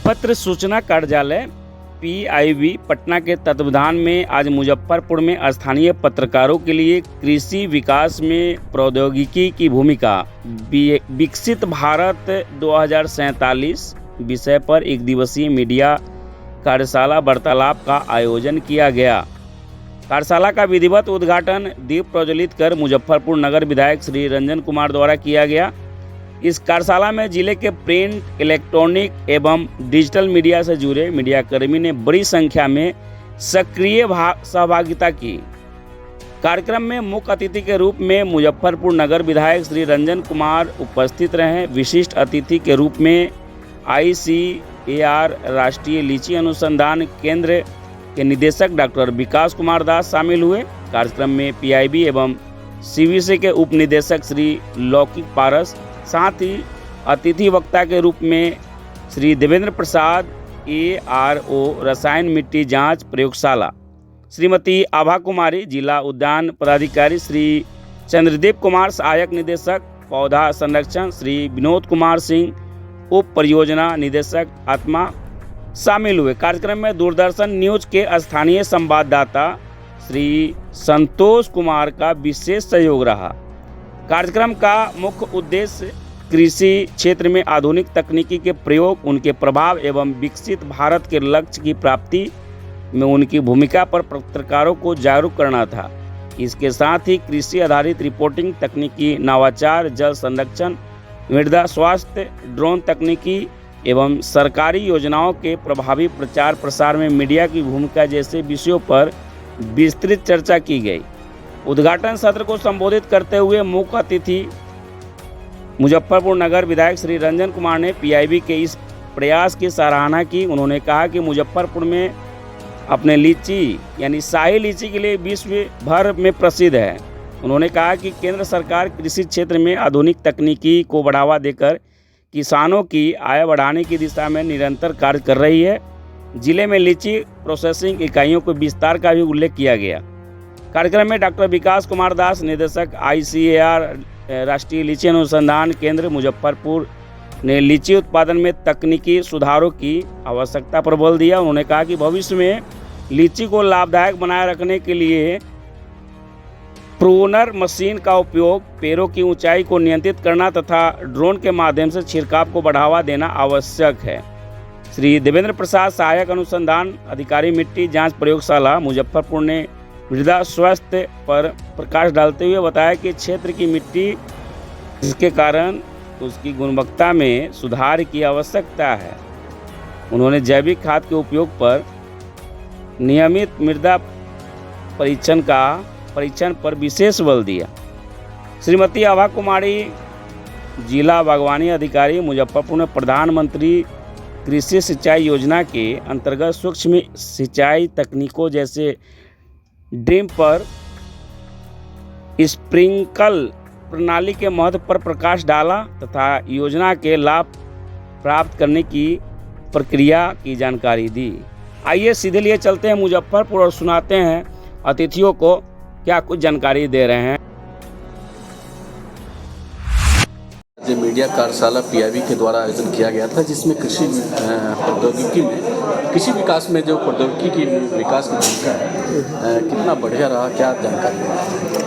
पत्र सूचना कार्यालय पीआईबी पटना के तत्वावधान में आज मुजफ्फरपुर में स्थानीय पत्रकारों के लिए कृषि विकास में प्रौद्योगिकी की भूमिका विकसित भारत 2047 विषय पर एक दिवसीय मीडिया कार्यशाला वार्तालाप का आयोजन किया गया। कार्यशाला का विधिवत उद्घाटन दीप प्रज्वलित कर मुजफ्फरपुर नगर विधायक श्री रंजन कुमार द्वारा किया गया। इस कार्यशाला में जिले के प्रिंट, इलेक्ट्रॉनिक एवं डिजिटल मीडिया से जुड़े मीडियाकर्मी ने बड़ी संख्या में सक्रिय सहभागिता की। कार्यक्रम में मुख्य अतिथि के रूप में मुजफ्फरपुर नगर विधायक श्री रंजन कुमार उपस्थित रहे। विशिष्ट अतिथि के रूप में ICAR राष्ट्रीय लीची अनुसंधान केंद्र के निदेशक डॉक्टर विकास कुमार दास शामिल हुए। कार्यक्रम में PIB एवं CVC के उप निदेशक श्री लौकिक पारस, साथ ही अतिथि वक्ता के रूप में श्री देवेंद्र प्रसाद ARO रसायन मिट्टी जांच प्रयोगशाला, श्रीमती आभा कुमारी जिला उद्यान पदाधिकारी, श्री चंद्रदीप कुमार सहायक निदेशक पौधा संरक्षण, श्री विनोद कुमार सिंह उप परियोजना निदेशक आत्मा शामिल हुए। कार्यक्रम में दूरदर्शन न्यूज के स्थानीय संवाददाता श्री संतोष कुमार का विशेष सहयोग रहा। कार्यक्रम का मुख्य उद्देश्य कृषि क्षेत्र में आधुनिक तकनीकी के प्रयोग, उनके प्रभाव एवं विकसित भारत के लक्ष्य की प्राप्ति में उनकी भूमिका पर पत्रकारों को जागरूक करना था। इसके साथ ही कृषि आधारित रिपोर्टिंग, तकनीकी नवाचार, जल संरक्षण, मृदा स्वास्थ्य, ड्रोन तकनीकी एवं सरकारी योजनाओं के प्रभावी प्रचार प्रसार में मीडिया की भूमिका जैसे विषयों पर विस्तृत चर्चा की गई। उद्घाटन सत्र को संबोधित करते हुए मुख्य अतिथि मुजफ्फरपुर नगर विधायक श्री रंजन कुमार ने PIB के इस प्रयास की सराहना की। उन्होंने कहा कि मुजफ्फरपुर में अपने लीची यानी शाही लीची के लिए विश्व भर में प्रसिद्ध है। उन्होंने कहा कि केंद्र सरकार कृषि क्षेत्र में आधुनिक तकनीकी को बढ़ावा देकर किसानों की आय बढ़ाने की दिशा में निरंतर कार्य कर रही है। जिले में लीची प्रोसेसिंग इकाइयों को विस्तार का भी उल्लेख किया गया। कार्यक्रम में डॉक्टर विकास कुमार दास, निदेशक ICAR राष्ट्रीय लीची अनुसंधान केंद्र मुजफ्फरपुर, ने लीची उत्पादन में तकनीकी सुधारों की आवश्यकता पर बल दिया। उन्होंने कहा कि भविष्य में लीची को लाभदायक बनाए रखने के लिए प्रूनर मशीन का उपयोग, पेड़ों की ऊंचाई को नियंत्रित करना तथा ड्रोन के माध्यम से छिड़काव को बढ़ावा देना आवश्यक है। श्री देवेंद्र प्रसाद सहायक अनुसंधान अधिकारी मिट्टी जांच प्रयोगशाला मुजफ्फरपुर ने मृदा स्वास्थ्य पर प्रकाश डालते हुए बताया कि क्षेत्र की मिट्टी जिसके कारण उसकी गुणवत्ता में सुधार की आवश्यकता है। उन्होंने जैविक खाद के उपयोग पर, नियमित मृदा परीक्षण पर विशेष बल दिया। श्रीमती आभा कुमारी जिला बागवानी अधिकारी मुजफ्फरपुर ने प्रधानमंत्री कृषि सिंचाई योजना के अंतर्गत सूक्ष्म सिंचाई तकनीकों जैसे ड्रिप पर स्प्रिंकल प्रणाली के महत्व पर प्रकाश डाला तथा योजना के लाभ प्राप्त करने की प्रक्रिया की जानकारी दी। आइए सीधे लिए चलते हैं मुजफ्फरपुर और सुनाते हैं अतिथियों को क्या कुछ जानकारी दे रहे हैं। जो मीडिया कार्यशाला PIB के द्वारा आयोजन किया गया था, जिसमें कृषि प्रौद्योगिकी में, कृषि विकास में जो प्रौद्योगिकी की विकास की भूमिका है कितना बढ़िया रहा, क्या जानकारी है?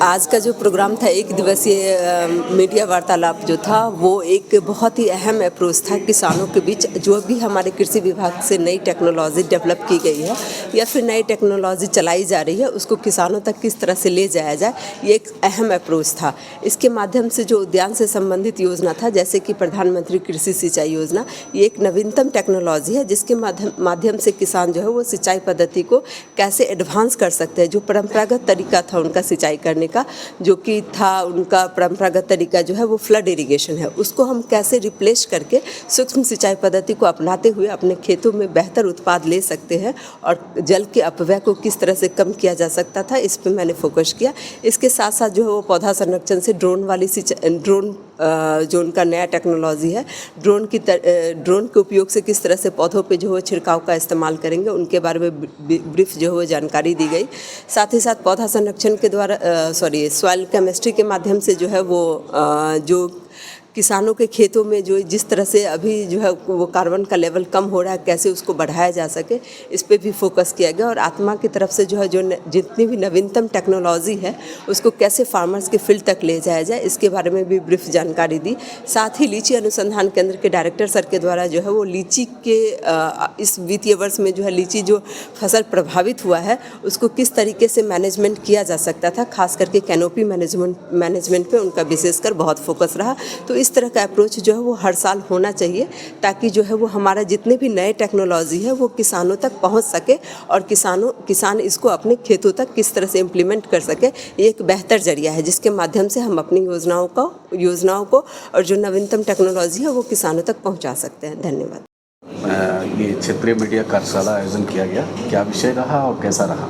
आज का जो प्रोग्राम था, एक दिवसीय मीडिया वार्तालाप जो था, वो एक बहुत ही अहम अप्रोच था किसानों के बीच। जो भी हमारे कृषि विभाग से नई टेक्नोलॉजी डेवलप की गई है या फिर नई टेक्नोलॉजी चलाई जा रही है, उसको किसानों तक किस तरह से ले जाया जाए, ये एक अहम अप्रोच था। इसके माध्यम से जो उद्यान से संबंधित योजना था, जैसे कि प्रधानमंत्री कृषि सिंचाई योजना, ये एक नवीनतम टेक्नोलॉजी है जिसके माध्यम से किसान जो है वो सिंचाई पद्धति को कैसे एडवांस कर सकते हैं। जो परंपरागत तरीका था उनका सिंचाई करने का, जो कि था उनका परंपरागत तरीका जो है वो फ्लड इरिगेशन है, उसको हम कैसे रिप्लेस करके सूक्ष्म सिंचाई पद्धति को अपनाते हुए अपने खेतों में बेहतर उत्पाद ले सकते हैं और जल के अपव्यय को किस तरह से कम किया जा सकता था, इस पर मैंने फोकस किया। इसके साथ साथ जो है वो पौधा संरक्षण से ड्रोन जो उनका नया टेक्नोलॉजी है, ड्रोन के उपयोग से किस तरह से पौधों पे जो है छिड़काव का इस्तेमाल करेंगे, उनके बारे में ब्रीफ जो है जानकारी दी गई। साथ ही साथ पौधा संरक्षण के द्वारा सॉइल केमिस्ट्री के माध्यम से जो है वो जो किसानों के खेतों में जो जिस तरह से अभी जो है वो कार्बन का लेवल कम हो रहा है, कैसे उसको बढ़ाया जा सके, इस पे भी फोकस किया गया। और आत्मा की तरफ से जो है जो जितनी भी नवीनतम टेक्नोलॉजी है उसको कैसे फार्मर्स के फील्ड तक ले जाया जाए, इसके बारे में भी ब्रीफ जानकारी दी। साथ ही लीची अनुसंधान केंद्र के डायरेक्टर सर के द्वारा जो है वो लीची के इस वित्तीय वर्ष में जो है लीची जो फसल प्रभावित हुआ है उसको किस तरीके से मैनेजमेंट किया जा सकता था, खास करके कैनोपी मैनेजमेंट पे उनका विशेषकर बहुत फोकस रहा। तो इस तरह का अप्रोच जो है वो हर साल होना चाहिए, ताकि जो है वो हमारा जितने भी नए टेक्नोलॉजी है वो किसानों तक पहुंच सके और किसान इसको अपने खेतों तक किस तरह से इम्प्लीमेंट कर सके। ये एक बेहतर जरिया है जिसके माध्यम से हम अपनी योजनाओं को और जो नवीनतम टेक्नोलॉजी है वो किसानों तक पहुंचा सकते हैं। धन्यवाद। ये क्षेत्रीय मीडिया कार्यशाला आयोजन किया गया, क्या विषय रहा और कैसा रहा?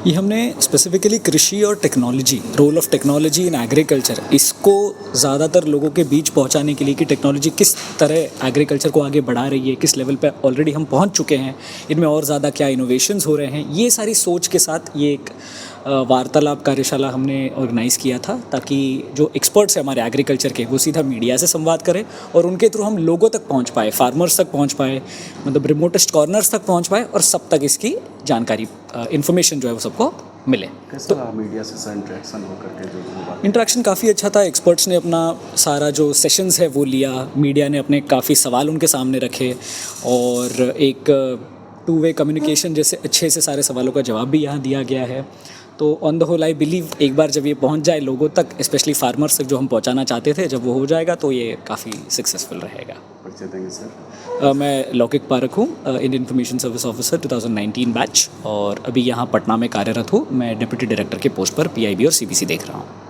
ये हमने स्पेसिफिकली कृषि और technology, role of technology in agriculture, इसको ज़्यादातर लोगों के बीच पहुंचाने के लिए कि टेक्नोलॉजी किस तरह एग्रीकल्चर को आगे बढ़ा रही है, किस लेवल पे ऑलरेडी हम पहुंच चुके हैं, इनमें और ज़्यादा क्या इनोवेशंस हो रहे हैं, ये सारी सोच के साथ ये एक वार्तालाप कार्यशाला हमने ऑर्गेनाइज़ किया था, ताकि जो एक्सपर्ट्स हैं हमारे एग्रीकल्चर के वो सीधा मीडिया से संवाद करें और उनके थ्रू हम लोगों तक पहुंच पाए, फार्मर्स तक पहुंच पाए, मतलब रिमोटेस्ट कॉर्नर्स तक पहुंच पाए और सब तक इसकी जानकारी, इन्फॉर्मेशन जो है वो सबको मिले। कैसा रहा मीडिया से इंटरेक्शन होकर के? जो इंटरेक्शन काफ़ी अच्छा था। एक्सपर्ट्स ने अपना सारा जो सेशंस है वो लिया, मीडिया ने अपने काफ़ी सवाल उनके सामने रखे और एक टू वे कम्युनिकेशन जैसे अच्छे से सारे सवालों का जवाब भी यहाँ दिया गया है। तो on the whole I believe एक बार जब ये पहुँच जाए लोगों तक, स्पेशली फार्मर्स तक जो हम पहुँचाना चाहते थे, जब वो हो जाएगा तो ये काफ़ी सक्सेसफुल रहेगा। परिचय देंगे सर? मैं लौकिक पारक हूँ, Indian information service officer 2019 batch, और अभी यहाँ पटना में कार्यरत हूँ। मैं डिप्टी डायरेक्टर के पोस्ट पर PIB और CBC देख रहा हूँ।